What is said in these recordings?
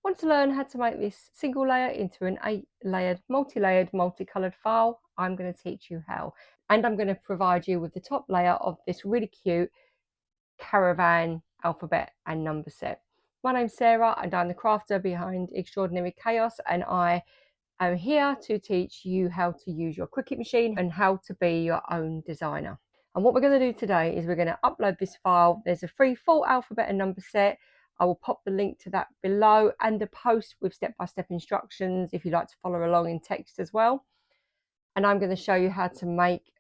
Want to learn how to make this single layer into an 8-layered, multi-layered, multicolored file? I'm going to teach you how. And I'm going to provide you with the top layer of this really cute Caravan alphabet and number set. My name's Sarah and I'm the crafter behind Extraordinary Chaos, and I am here to teach you how to use your Cricut machine and how to be your own designer. And what we're going to do today is we're going to upload this file. There's a free full alphabet and number set. I will pop the link to that below and a post with step-by-step instructions if you'd like to follow along in text as well. And I'm going to show you how to make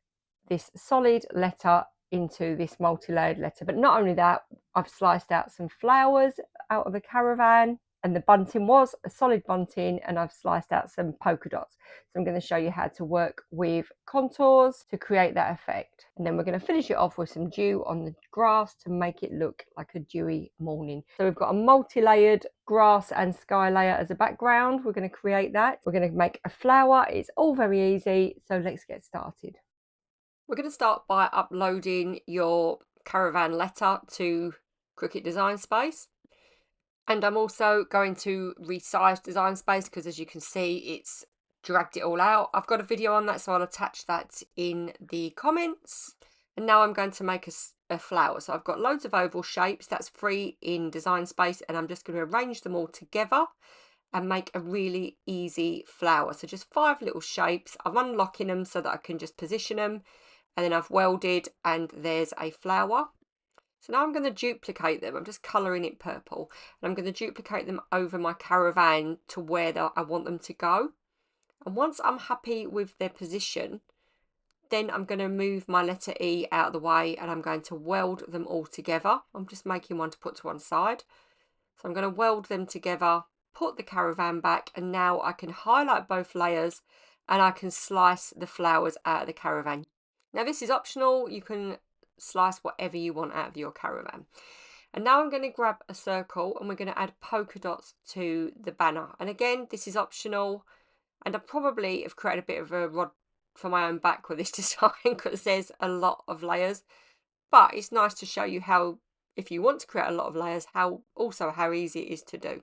this solid letter into this multi-layered letter. But not only that, I've sliced out some flowers out of a Caravan, and the bunting was a solid bunting, and I've sliced out some polka dots. So I'm going to show you how to work with contours to create that effect. And then we're going to finish it off with some dew on the grass to make it look like a dewy morning. So we've got a multi-layered grass and sky layer as a background. We're going to create that. We're going to make a flower. It's all very easy. So let's get started. We're going to start by uploading your Caravan letter to Cricut Design Space. And I'm also going to resize Design Space because, as you can see, it's dragged it all out. I've got a video on that, so I'll attach that in the comments. And now I'm going to make a flower. So I've got loads of oval shapes. That's free in Design Space, and I'm just going to arrange them all together and make a really easy flower. So just 5 little shapes. I'm unlocking them so that I can just position them. And then I've welded and there's a flower. So now I'm going to duplicate them. I'm just colouring it purple. And I'm going to duplicate them over my Caravan to where I want them to go. And once I'm happy with their position, then I'm going to move my letter E out of the way and I'm going to weld them all together. I'm just making one to put to one side. So I'm going to weld them together, put the Caravan back, and now I can highlight both layers and I can slice the flowers out of the Caravan. Now this is optional, you can slice whatever you want out of your Caravan. And now I'm going to grab a circle and we're going to add polka dots to the banner. And again, this is optional, and I probably have created a bit of a rod for my own back with this design because there's a lot of layers. But it's nice to show you how, if you want to create a lot of layers, how easy it is to do.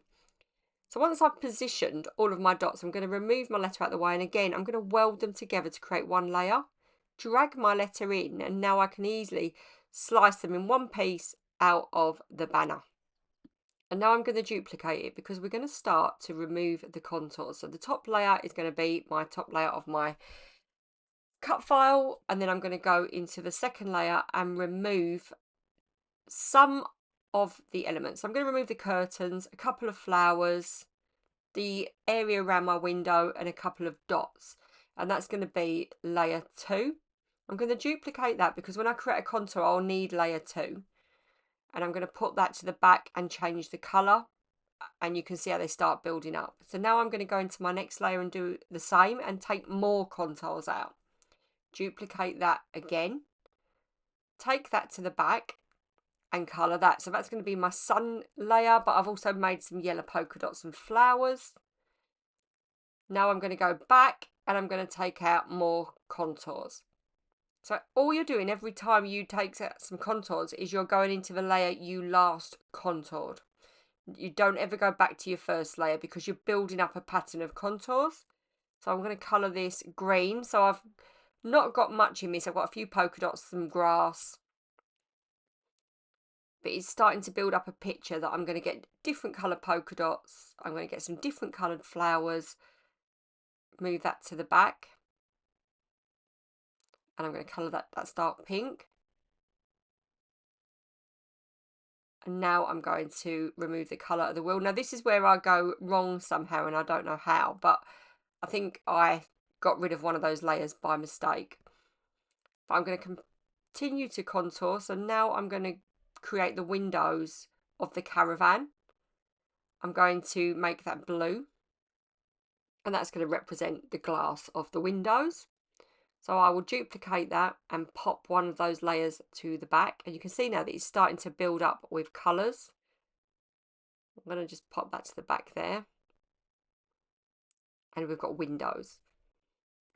So once I've positioned all of my dots, I'm going to remove my letter out of the way, and again I'm going to weld them together to create one layer. Drag my letter in, and now I can easily slice them in one piece out of the banner. And now I'm going to duplicate it because we're going to start to remove the contours. So the top layer is going to be my top layer of my cut file, and then I'm going to go into the second layer and remove some of the elements. I'm going to remove the curtains, a couple of flowers, the area around my window, and a couple of dots, and that's going to be layer 2. I'm going to duplicate that because when I create a contour I'll need layer 2, and I'm going to put that to the back and change the colour, and you can see how they start building up. So now I'm going to go into my next layer and do the same and take more contours out. Duplicate that again, take that to the back and colour that. So that's going to be my sun layer, but I've also made some yellow polka dots and flowers. Now I'm going to go back and I'm going to take out more contours. So all you're doing every time you take some contours is you're going into the layer you last contoured. You don't ever go back to your first layer because you're building up a pattern of contours. So I'm going to colour this green. So I've not got much in this. I've got a few polka dots, some grass. But it's starting to build up a picture that I'm going to get different colour polka dots. I'm going to get some different coloured flowers. Move that to the back. And I'm going to colour that dark pink. And now I'm going to remove the colour of the wheel. Now this is where I go wrong somehow, and I don't know how, but I think I got rid of one of those layers by mistake. But I'm going to continue to contour. So now I'm going to create the windows of the Caravan. I'm going to make that blue, and that's going to represent the glass of the windows. So I will duplicate that and pop one of those layers to the back. And you can see now that it's starting to build up with colours. I'm going to just pop that to the back there. And we've got windows.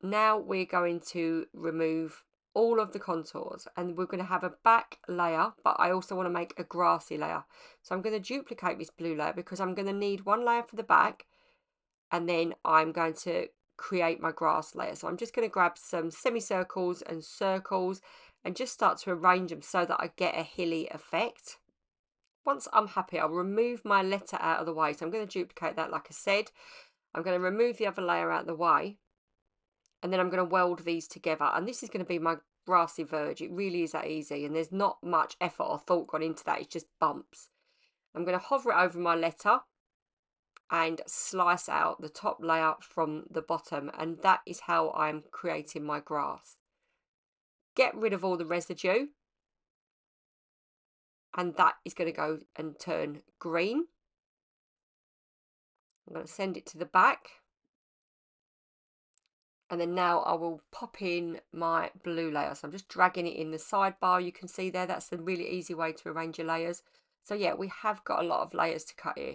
Now we're going to remove all of the contours, and we're going to have a back layer, but I also want to make a grassy layer. So I'm going to duplicate this blue layer because I'm going to need one layer for the back, and then I'm going to create my grass layer. So I'm just going to grab some semicircles and circles and just start to arrange them so that I get a hilly effect. Once I'm happy, I'll remove my letter out of the way. So I'm going to duplicate that, like I said. I'm going to remove the other layer out of the way, and then I'm going to weld these together. And this is going to be my grassy verge. It really is that easy, and there's not much effort or thought gone into that. It's just bumps. I'm going to hover it over my letter and slice out the top layer from the bottom, and that is how I'm creating my grass. Get rid of all the residue, and that is going to go and turn green. I'm going to send it to the back, and then now I will pop in my blue layer. So I'm just dragging it in the sidebar. You can see there, that's a really easy way to arrange your layers. So yeah, we have got a lot of layers to cut here,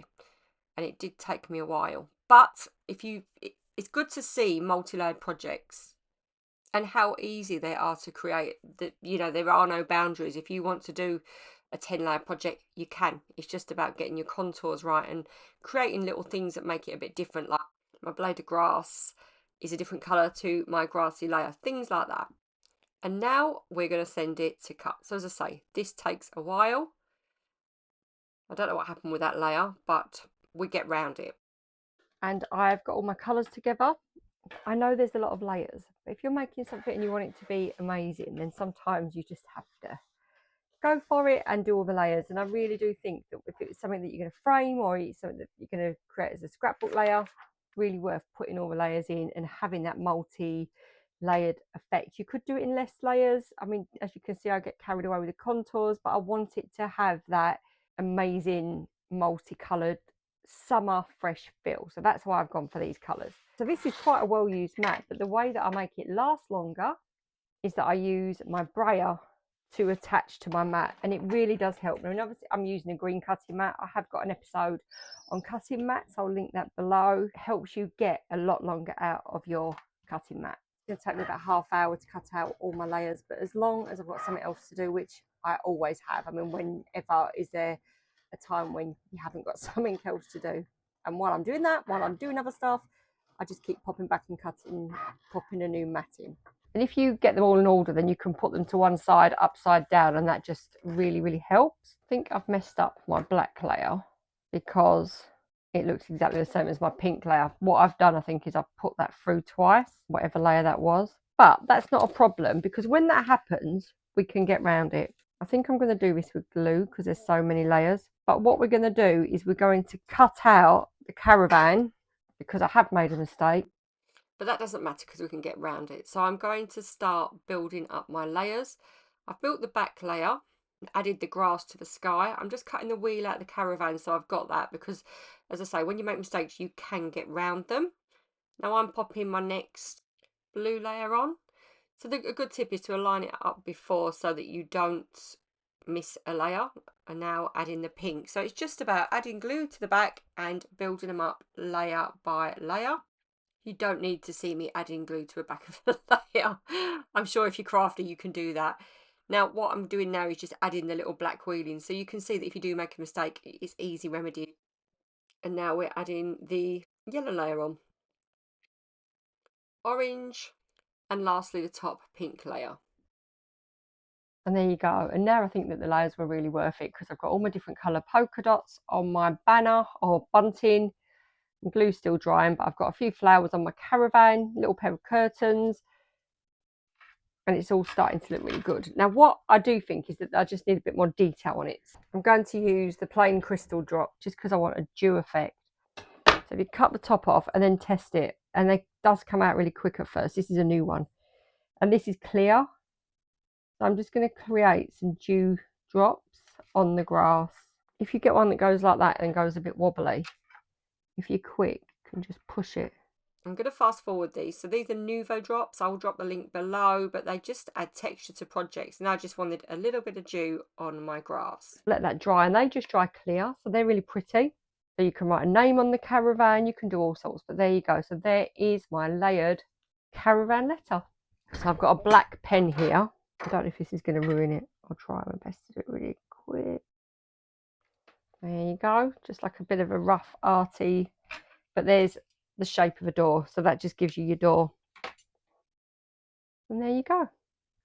and it did take me a while. But it's good to see multi-layered projects and how easy they are to create. That, you know, there are no boundaries. If you want to do a 10-layer project, you can. It's just about getting your contours right and creating little things that make it a bit different. Like my blade of grass is a different colour to my grassy layer, things like that. And now we're going to send it to cut. So as I say, this takes a while. I don't know what happened with that layer, but we get round it. And I've got all my colours together. I know there's a lot of layers, but if you're making something and you want it to be amazing, then sometimes you just have to go for it and do all the layers. And I really do think that if it's something that you're going to frame, or it's something that you're going to create as a scrapbook layer, really worth putting all the layers in and having that multi-layered effect. You could do it in less layers. I mean, as you can see, I get carried away with the contours, but I want it to have that amazing multicolored summer fresh feel. So that's why I've gone for these colors. So this is quite a well-used mat, but the way that I make it last longer is that I use my brayer to attach to my mat, and it really does help. I mean, obviously I'm using a green cutting mat. I have got an episode on cutting mats, I'll link that below. It helps you get a lot longer out of your cutting mat. It's going to take me about half hour to cut out all my layers, but as long as I've got something else to do, which I always have. I mean, whenever is there a time when you haven't got something else to do? And while I'm doing that, while I'm doing other stuff, I just keep popping back and cutting, popping a new mat in. And if you get them all in order, then you can put them to one side upside down, and that just really, really helps. I think I've messed up my black layer because it looks exactly the same as my pink layer. What I've done, I think, is I've put that through twice, whatever layer that was. But that's not a problem, because when that happens, we can get around it. I think I'm going to do this with glue because there's so many layers. But what we're going to do is we're going to cut out the Caravan, because I have made a mistake. But that doesn't matter because we can get around it. So I'm going to start building up my layers. I've built the back layer, added the grass to the sky. I'm just cutting the wheel out of the Caravan, so I've got that, because as I say, when you make mistakes, you can get round them. Now I'm popping my next blue layer on. So a good tip is to align it up before so that you don't miss a layer. And now adding the pink. So it's just about adding glue to the back and building them up layer by layer. You don't need to see me adding glue to the back of the layer. I'm sure if you're crafty, you can do that. Now, what I'm doing now is just adding the little black wheeling. So you can see that if you do make a mistake, it's easy remedy. And now we're adding the yellow layer on. Orange. And lastly, the top pink layer. And there you go. And now I think that the layers were really worth it, because I've got all my different colour polka dots on my banner or bunting. The glue's still drying, but I've got a few flowers on my Caravan, little pair of curtains, and it's all starting to look really good. Now, what I do think is that I just need a bit more detail on it. I'm going to use the plain crystal drop just because I want a dew effect. So if you cut the top off and then test it, and it does come out really quick at first. This is a new one, and this is clear. So I'm just going to create some dew drops on the grass. If you get one that goes like that and goes a bit wobbly, if you're quick, you can just push it. I'm going to fast forward these. So these are Nuvo drops. I'll drop the link below, but they just add texture to projects. And I just wanted a little bit of dew on my grass. Let that dry, and they just dry clear. So they're really pretty. So you can write a name on the Caravan. You can do all sorts, but there you go. So there is my layered Caravan letter. So I've got a black pen here. I don't know if this is going to ruin it. I'll try my best to do it really quick. There you go, just like a bit of a rough arty, but there's the shape of a door, so that just gives you your door. And there you go.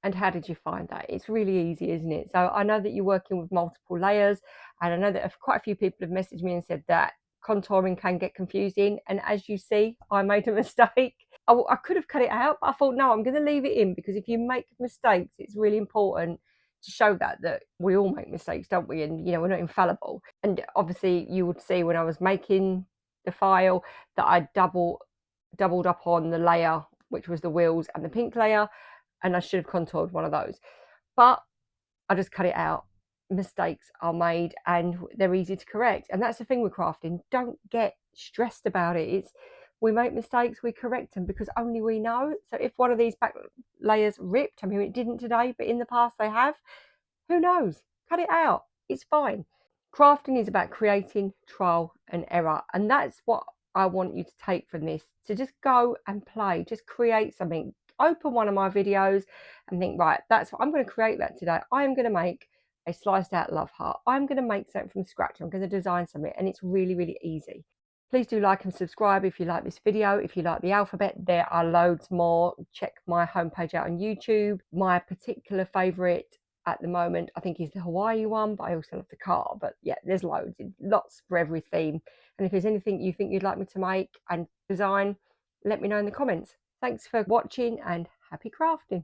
And how did you find that? It's really easy, isn't it? So I know that you're working with multiple layers, and I know that quite a few people have messaged me and said that contouring can get confusing. And as you see, I made a mistake. I could have cut it out, but I thought, no, I'm going to leave it in, because if you make mistakes, it's really important to show that we all make mistakes, don't we? And, you know, we're not infallible. And obviously you would see when I was making the file that I doubled up on the layer, which was the wheels and the pink layer, and I should have contoured one of those, but I just cut it out. Mistakes are made and they're easy to correct, and that's the thing with crafting. Don't get stressed about it. We make mistakes, we correct them, because only we know. So if one of these back layers ripped, I mean, it didn't today, but in the past they have, who knows? Cut it out, it's fine. Crafting is about creating trial and error, and that's what I want you to take from this. To just go and play, just create something. Open one of my videos and think, right, that's what I'm going to create. That today I am going to make a sliced out love heart. I'm going to make something from scratch. I'm going to design something, and it's really, really easy. Please do like and subscribe if you like this video. If you like the alphabet, there are loads more. Check my homepage out on YouTube. My particular favorite at the moment, I think, is the Hawaii one, but I also love the car. But yeah, there's lots for every theme. And if there's anything you think you'd like me to make and design, let me know in the comments. Thanks for watching, and happy crafting.